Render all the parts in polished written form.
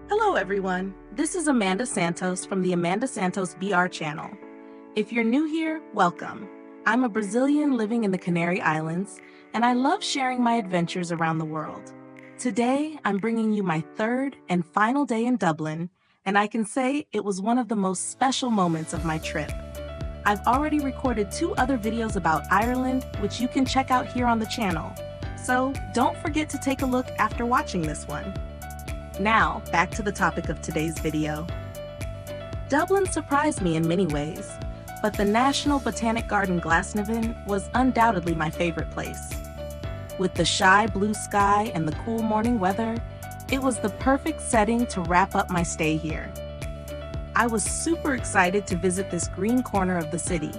Hello everyone, this is Amanda Santos from the Amanda Santos BR channel. If you're new here, welcome. I'm a Brazilian living in the Canary Islands, and I love sharing my adventures around the world. Today, I'm bringing you my third and final day in Dublin, and I can say it was one of the most special moments of my trip. I've already recorded 2 other videos about Ireland, which you can check out here on the channel. So don't forget to take a look after watching this one. Now, back to the topic of today's video. Dublin surprised me in many ways, but the National Botanic Garden Glasnevin was undoubtedly my favorite place. With the shy blue sky and the cool morning weather, it was the perfect setting to wrap up my stay here. I was super excited to visit this green corner of the city.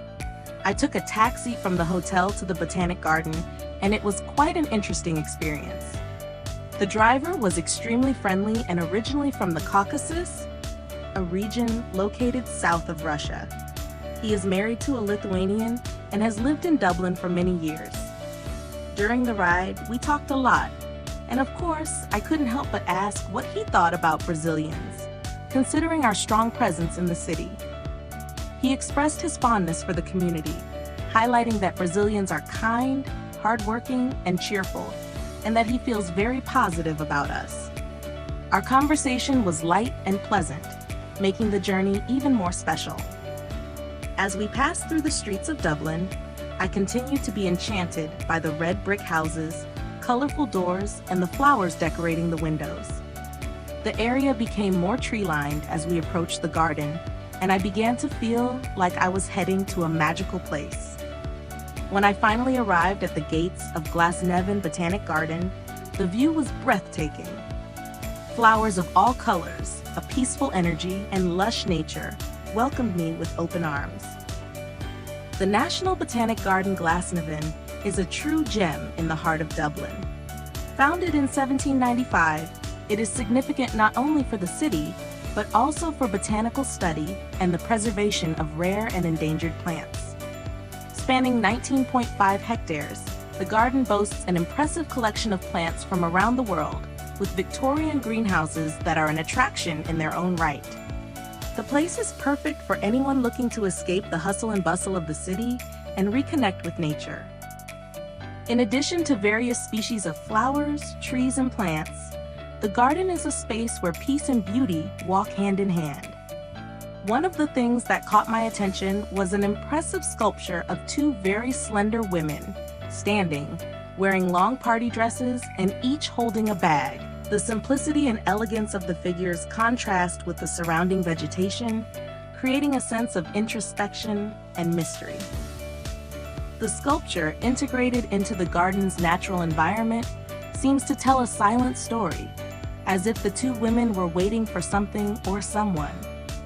I took a taxi from the hotel to the Botanic Garden, and it was quite an interesting experience. The driver was extremely friendly and originally from the Caucasus, a region located south of Russia. He is married to a Lithuanian and has lived in Dublin for many years. During the ride, we talked a lot, and of course, I couldn't help but ask what he thought about Brazilians, considering our strong presence in the city. He expressed his fondness for the community, highlighting that Brazilians are kind, hardworking, and cheerful, and that he feels very positive about us. Our conversation was light and pleasant, making the journey even more special. As we passed through the streets of Dublin, I continued to be enchanted by the red brick houses, colorful doors, and the flowers decorating the windows. The area became more tree-lined as we approached the garden, and I began to feel like I was heading to a magical place. When I finally arrived at the gates of Glasnevin Botanic Garden, the view was breathtaking. Flowers of all colors, a peaceful energy, and lush nature welcomed me with open arms. The National Botanic Garden Glasnevin is a true gem in the heart of Dublin. Founded in 1795, it is significant not only for the city, but also for botanical study and the preservation of rare and endangered plants. Spanning 19.5 hectares, the garden boasts an impressive collection of plants from around the world, with Victorian greenhouses that are an attraction in their own right. The place is perfect for anyone looking to escape the hustle and bustle of the city and reconnect with nature. In addition to various species of flowers, trees, and plants, the garden is a space where peace and beauty walk hand in hand. One of the things that caught my attention was an impressive sculpture of 2 very slender women, standing, wearing long party dresses and each holding a bag. The simplicity and elegance of the figures contrast with the surrounding vegetation, creating a sense of introspection and mystery. The sculpture, integrated into the garden's natural environment, seems to tell a silent story, as if the 2 women were waiting for something or someone,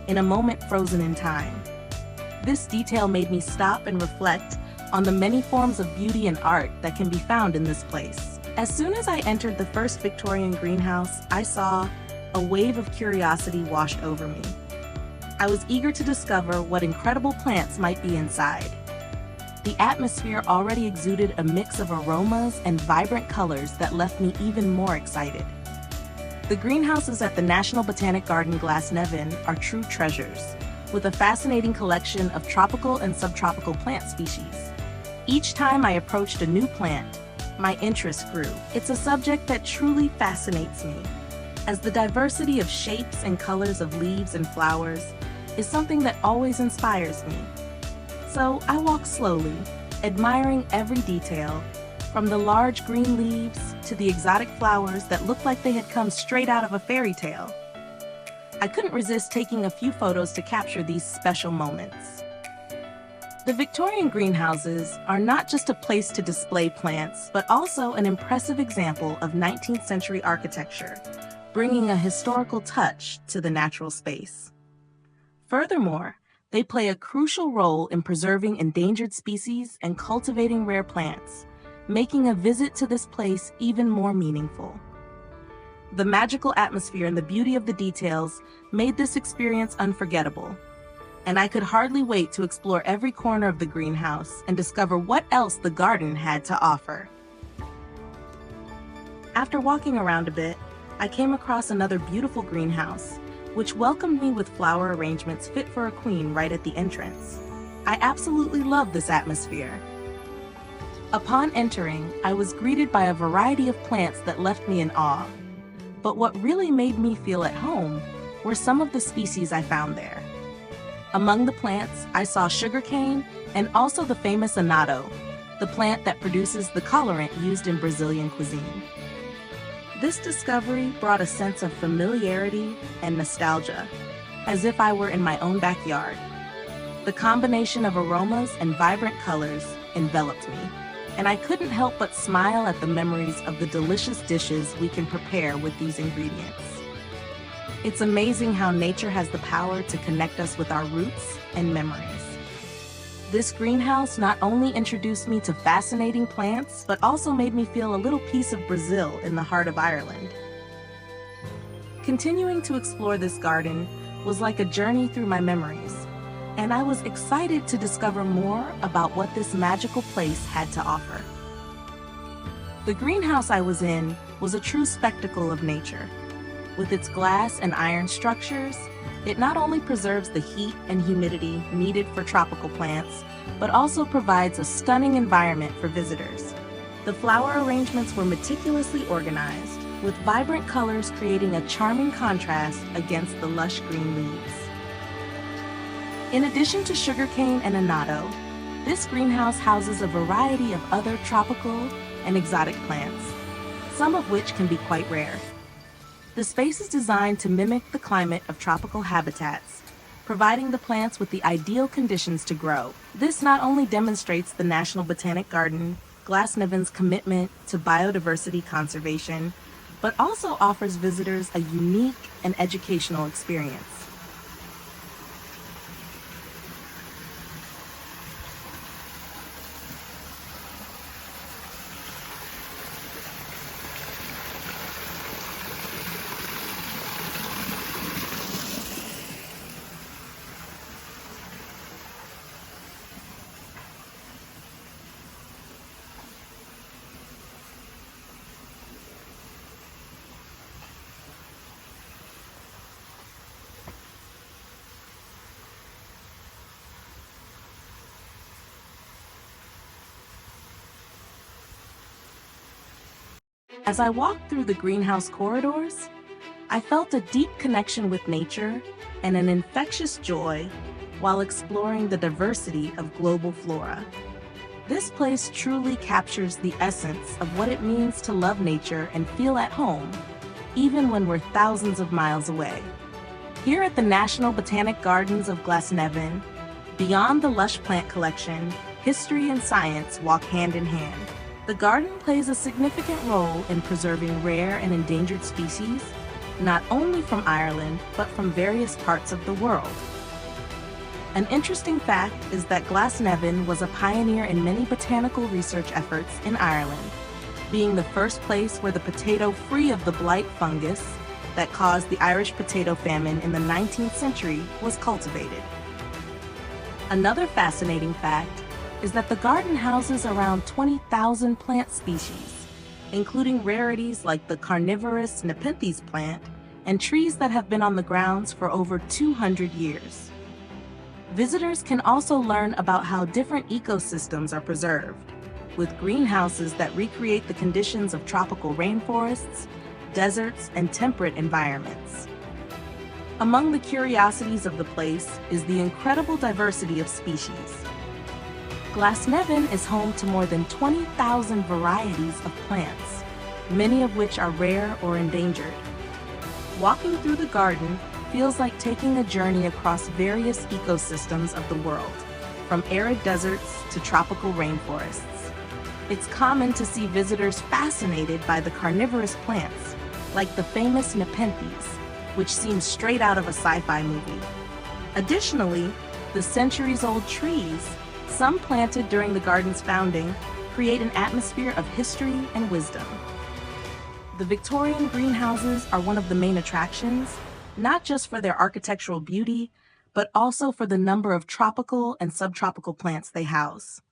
in a moment frozen in time. This detail made me stop and reflect on the many forms of beauty and art that can be found in this place. As soon as I entered the first Victorian greenhouse, I saw a wave of curiosity wash over me. I was eager to discover what incredible plants might be inside. The atmosphere already exuded a mix of aromas and vibrant colors that left me even more excited. The greenhouses at the National Botanic Garden Glasnevin are true treasures, with a fascinating collection of tropical and subtropical plant species. Each time I approached a new plant, my interest grew. It's a subject that truly fascinates me, as the diversity of shapes and colors of leaves and flowers is something that always inspires me. So I walk slowly, admiring every detail, from the large green leaves to the exotic flowers that looked like they had come straight out of a fairy tale. I couldn't resist taking a few photos to capture these special moments. The Victorian greenhouses are not just a place to display plants, but also an impressive example of 19th century architecture, bringing a historical touch to the natural space. Furthermore, they play a crucial role in preserving endangered species and cultivating rare plants, making a visit to this place even more meaningful. The magical atmosphere and the beauty of the details made this experience unforgettable, and I could hardly wait to explore every corner of the greenhouse and discover what else the garden had to offer. After walking around a bit, I came across another beautiful greenhouse, which welcomed me with flower arrangements fit for a queen right at the entrance. I absolutely love this atmosphere. Upon entering, I was greeted by a variety of plants that left me in awe. But what really made me feel at home were some of the species I found there. Among the plants, I saw sugarcane and also the famous annatto, the plant that produces the colorant used in Brazilian cuisine. This discovery brought a sense of familiarity and nostalgia, as if I were in my own backyard. The combination of aromas and vibrant colors enveloped me, and I couldn't help but smile at the memories of the delicious dishes we can prepare with these ingredients. It's amazing how nature has the power to connect us with our roots and memories. This greenhouse not only introduced me to fascinating plants, but also made me feel a little piece of Brazil in the heart of Ireland. Continuing to explore this garden was like a journey through my memories, and I was excited to discover more about what this magical place had to offer. The greenhouse I was in was a true spectacle of nature. With its glass and iron structures, it not only preserves the heat and humidity needed for tropical plants, but also provides a stunning environment for visitors. The flower arrangements were meticulously organized, with vibrant colors creating a charming contrast against the lush green leaves. In addition to sugarcane and annatto, this greenhouse houses a variety of other tropical and exotic plants, some of which can be quite rare. The space is designed to mimic the climate of tropical habitats, providing the plants with the ideal conditions to grow. This not only demonstrates the National Botanic Garden, Glasnevin's commitment to biodiversity conservation, but also offers visitors a unique and educational experience. As I walked through the greenhouse corridors, I felt a deep connection with nature and an infectious joy while exploring the diversity of global flora. This place truly captures the essence of what it means to love nature and feel at home, even when we're thousands of miles away. Here at the National Botanic Gardens of Glasnevin, beyond the lush plant collection, history and science walk hand in hand. The garden plays a significant role in preserving rare and endangered species, not only from Ireland, but from various parts of the world. An interesting fact is that Glasnevin was a pioneer in many botanical research efforts in Ireland, being the first place where the potato free of the blight fungus that caused the Irish potato famine in the 19th century was cultivated. Another fascinating fact is that the garden houses around 20,000 plant species, including rarities like the carnivorous Nepenthes plant and trees that have been on the grounds for over 200 years. Visitors can also learn about how different ecosystems are preserved, with greenhouses that recreate the conditions of tropical rainforests, deserts, and temperate environments. Among the curiosities of the place is the incredible diversity of species. Glasnevin is home to more than 20,000 varieties of plants, many of which are rare or endangered. Walking through the garden feels like taking a journey across various ecosystems of the world, from arid deserts to tropical rainforests. It's common to see visitors fascinated by the carnivorous plants, like the famous Nepenthes, which seems straight out of a sci-fi movie. Additionally, the centuries-old trees, some planted during the garden's founding, create an atmosphere of history and wisdom. The Victorian greenhouses are one of the main attractions, not just for their architectural beauty, but also for the number of tropical and subtropical plants they house.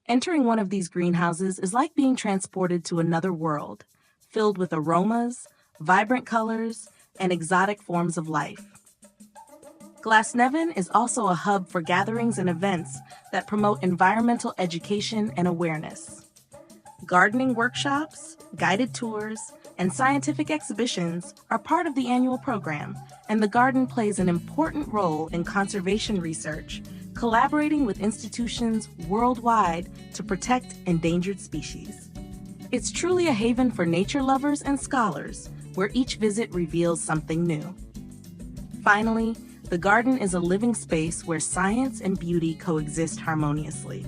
Entering one of these greenhouses is like being transported to another world, filled with aromas, vibrant colors, and exotic forms of life. Glasnevin is also a hub for gatherings and events that promote environmental education and awareness. Gardening workshops, guided tours, and scientific exhibitions are part of the annual program, and the garden plays an important role in conservation research, collaborating with institutions worldwide to protect endangered species. It's truly a haven for nature lovers and scholars, where each visit reveals something new. Finally, the garden is a living space where science and beauty coexist harmoniously.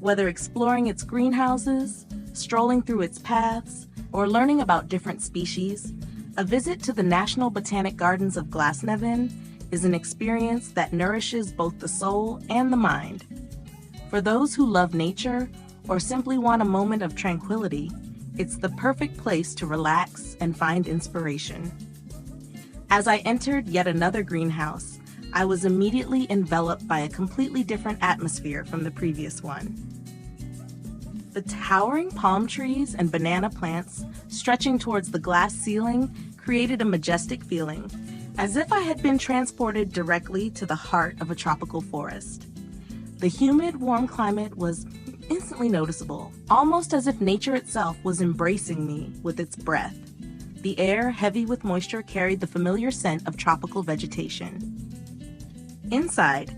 Whether exploring its greenhouses, strolling through its paths, or learning about different species, a visit to the National Botanic Gardens of Glasnevin is an experience that nourishes both the soul and the mind. For those who love nature or simply want a moment of tranquility, it's the perfect place to relax and find inspiration. As I entered yet another greenhouse, I was immediately enveloped by a completely different atmosphere from the previous one. The towering palm trees and banana plants stretching towards the glass ceiling created a majestic feeling, as if I had been transported directly to the heart of a tropical forest. The humid, warm climate was instantly noticeable, almost as if nature itself was embracing me with its breath. The air, heavy with moisture, carried the familiar scent of tropical vegetation. Inside,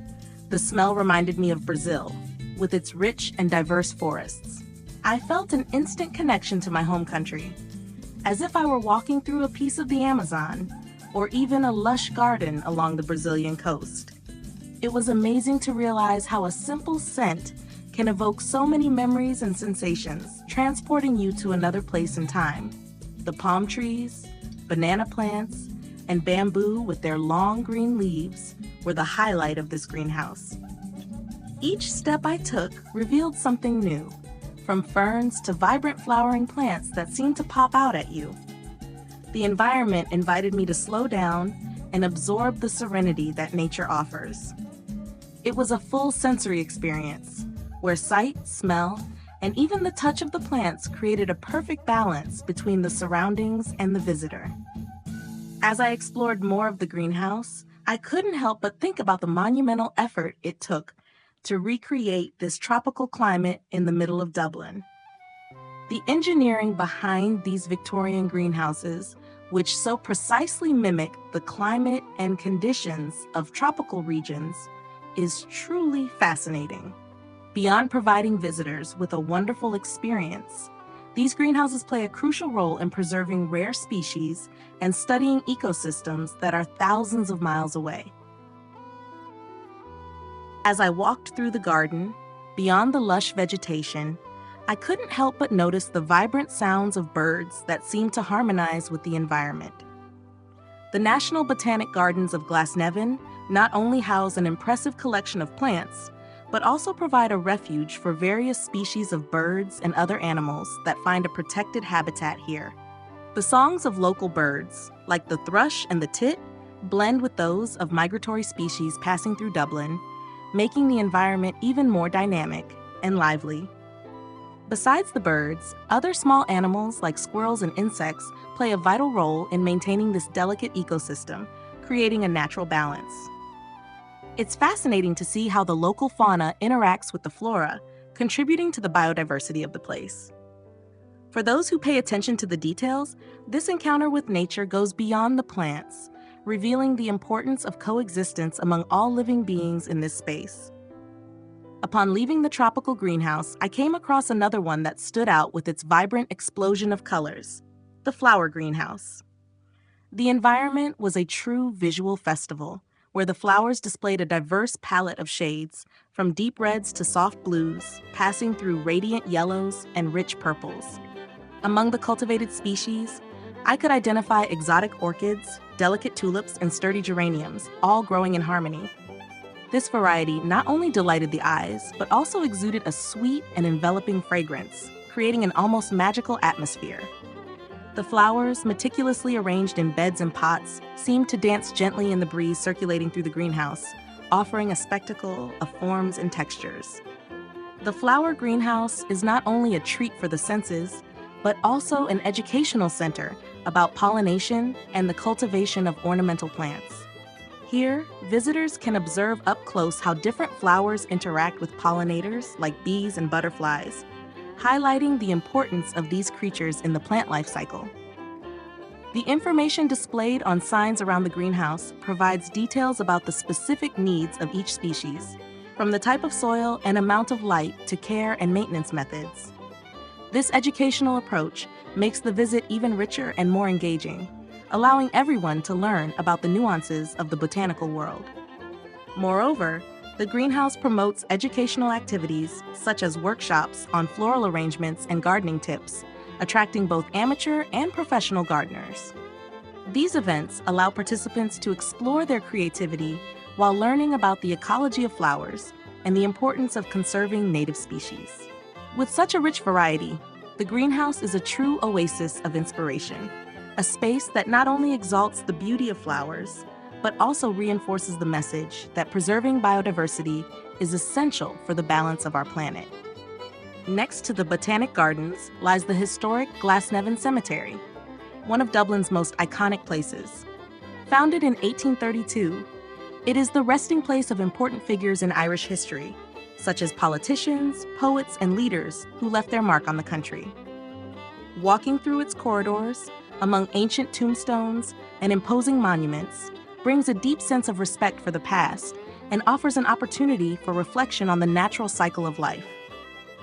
the smell reminded me of Brazil, with its rich and diverse forests. I felt an instant connection to my home country, as if I were walking through a piece of the Amazon, or even a lush garden along the Brazilian coast. It was amazing to realize how a simple scent can evoke so many memories and sensations, transporting you to another place in time. The palm trees, banana plants, and bamboo with their long green leaves were the highlight of this greenhouse. Each step I took revealed something new, from ferns to vibrant flowering plants that seemed to pop out at you. The environment invited me to slow down and absorb the serenity that nature offers. It was a full sensory experience, where sight, smell, and even the touch of the plants created a perfect balance between the surroundings and the visitor. As I explored more of the greenhouse, I couldn't help but think about the monumental effort it took to recreate this tropical climate in the middle of Dublin. The engineering behind these Victorian greenhouses, which so precisely mimic the climate and conditions of tropical regions, is truly fascinating. Beyond providing visitors with a wonderful experience, these greenhouses play a crucial role in preserving rare species and studying ecosystems that are thousands of miles away. As I walked through the garden, beyond the lush vegetation, I couldn't help but notice the vibrant sounds of birds that seemed to harmonize with the environment. The National Botanic Gardens of Glasnevin not only house an impressive collection of plants, but also provide a refuge for various species of birds and other animals that find a protected habitat here. The songs of local birds, like the thrush and the tit, blend with those of migratory species passing through Dublin, making the environment even more dynamic and lively. Besides the birds, other small animals like squirrels and insects play a vital role in maintaining this delicate ecosystem, creating a natural balance. It's fascinating to see how the local fauna interacts with the flora, contributing to the biodiversity of the place. For those who pay attention to the details, this encounter with nature goes beyond the plants, revealing the importance of coexistence among all living beings in this space. Upon leaving the tropical greenhouse, I came across another one that stood out with its vibrant explosion of colors, the flower greenhouse. The environment was a true visual festival, where the flowers displayed a diverse palette of shades, from deep reds to soft blues, passing through radiant yellows and rich purples. Among the cultivated species, I could identify exotic orchids, delicate tulips, and sturdy geraniums, all growing in harmony. This variety not only delighted the eyes, but also exuded a sweet and enveloping fragrance, creating an almost magical atmosphere. The flowers, meticulously arranged in beds and pots, seemed to dance gently in the breeze circulating through the greenhouse, offering a spectacle of forms and textures. The flower greenhouse is not only a treat for the senses, but also an educational center about pollination and the cultivation of ornamental plants. Here, visitors can observe up close how different flowers interact with pollinators like bees and butterflies, highlighting the importance of these creatures in the plant life cycle. The information displayed on signs around the greenhouse provides details about the specific needs of each species, from the type of soil and amount of light to care and maintenance methods. This educational approach makes the visit even richer and more engaging, allowing everyone to learn about the nuances of the botanical world. Moreover, the greenhouse promotes educational activities such as workshops on floral arrangements and gardening tips, attracting both amateur and professional gardeners. These events allow participants to explore their creativity while learning about the ecology of flowers and the importance of conserving native species. With such a rich variety, the greenhouse is a true oasis of inspiration, a space that not only exalts the beauty of flowers, but also reinforces the message that preserving biodiversity is essential for the balance of our planet. Next to the Botanic Gardens lies the historic Glasnevin Cemetery, one of Dublin's most iconic places. Founded in 1832, it is the resting place of important figures in Irish history, such as politicians, poets, and leaders who left their mark on the country. Walking through its corridors, among ancient tombstones and imposing monuments, brings a deep sense of respect for the past and offers an opportunity for reflection on the natural cycle of life.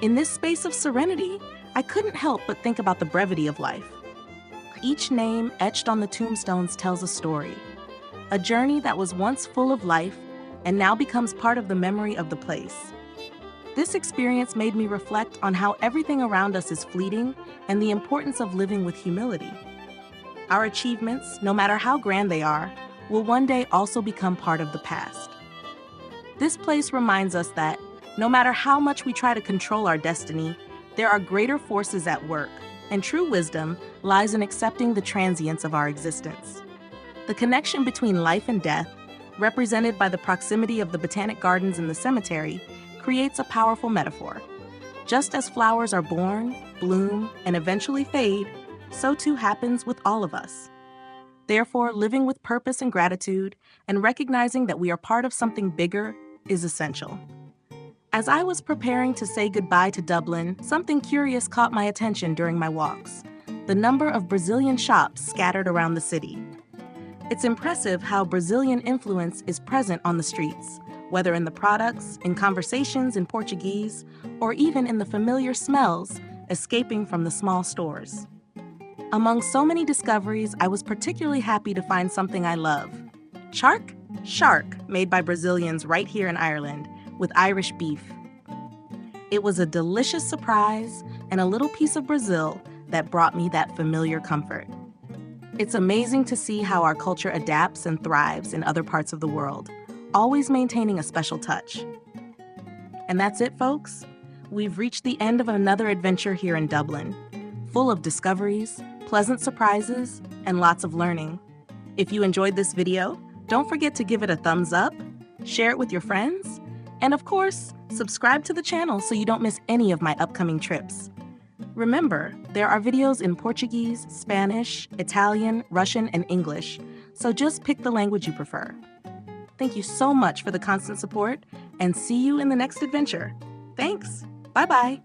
In this space of serenity, I couldn't help but think about the brevity of life. Each name etched on the tombstones tells a story, a journey that was once full of life and now becomes part of the memory of the place. This experience made me reflect on how everything around us is fleeting and the importance of living with humility. Our achievements, no matter how grand they are, will one day also become part of the past. This place reminds us that, no matter how much we try to control our destiny, there are greater forces at work, and true wisdom lies in accepting the transience of our existence. The connection between life and death, represented by the proximity of the Botanic Gardens and the cemetery, creates a powerful metaphor. Just as flowers are born, bloom, and eventually fade, so too happens with all of us. Therefore, living with purpose and gratitude, and recognizing that we are part of something bigger, is essential. As I was preparing to say goodbye to Dublin, something curious caught my attention during my walks: the number of Brazilian shops scattered around the city. It's impressive how Brazilian influence is present on the streets, whether in the products, in conversations in Portuguese, or even in the familiar smells escaping from the small stores. Among so many discoveries, I was particularly happy to find something I love: Charque, made by Brazilians right here in Ireland, with Irish beef. It was a delicious surprise and a little piece of Brazil that brought me that familiar comfort. It's amazing to see how our culture adapts and thrives in other parts of the world, always maintaining a special touch. And that's it, folks. We've reached the end of another adventure here in Dublin, full of discoveries, pleasant surprises, and lots of learning. If you enjoyed this video, don't forget to give it a thumbs up, share it with your friends, and of course, subscribe to the channel so you don't miss any of my upcoming trips. Remember, there are videos in Portuguese, Spanish, Italian, Russian, and English, so just pick the language you prefer. Thank you so much for the constant support, and see you in the next adventure. Thanks. Bye-bye.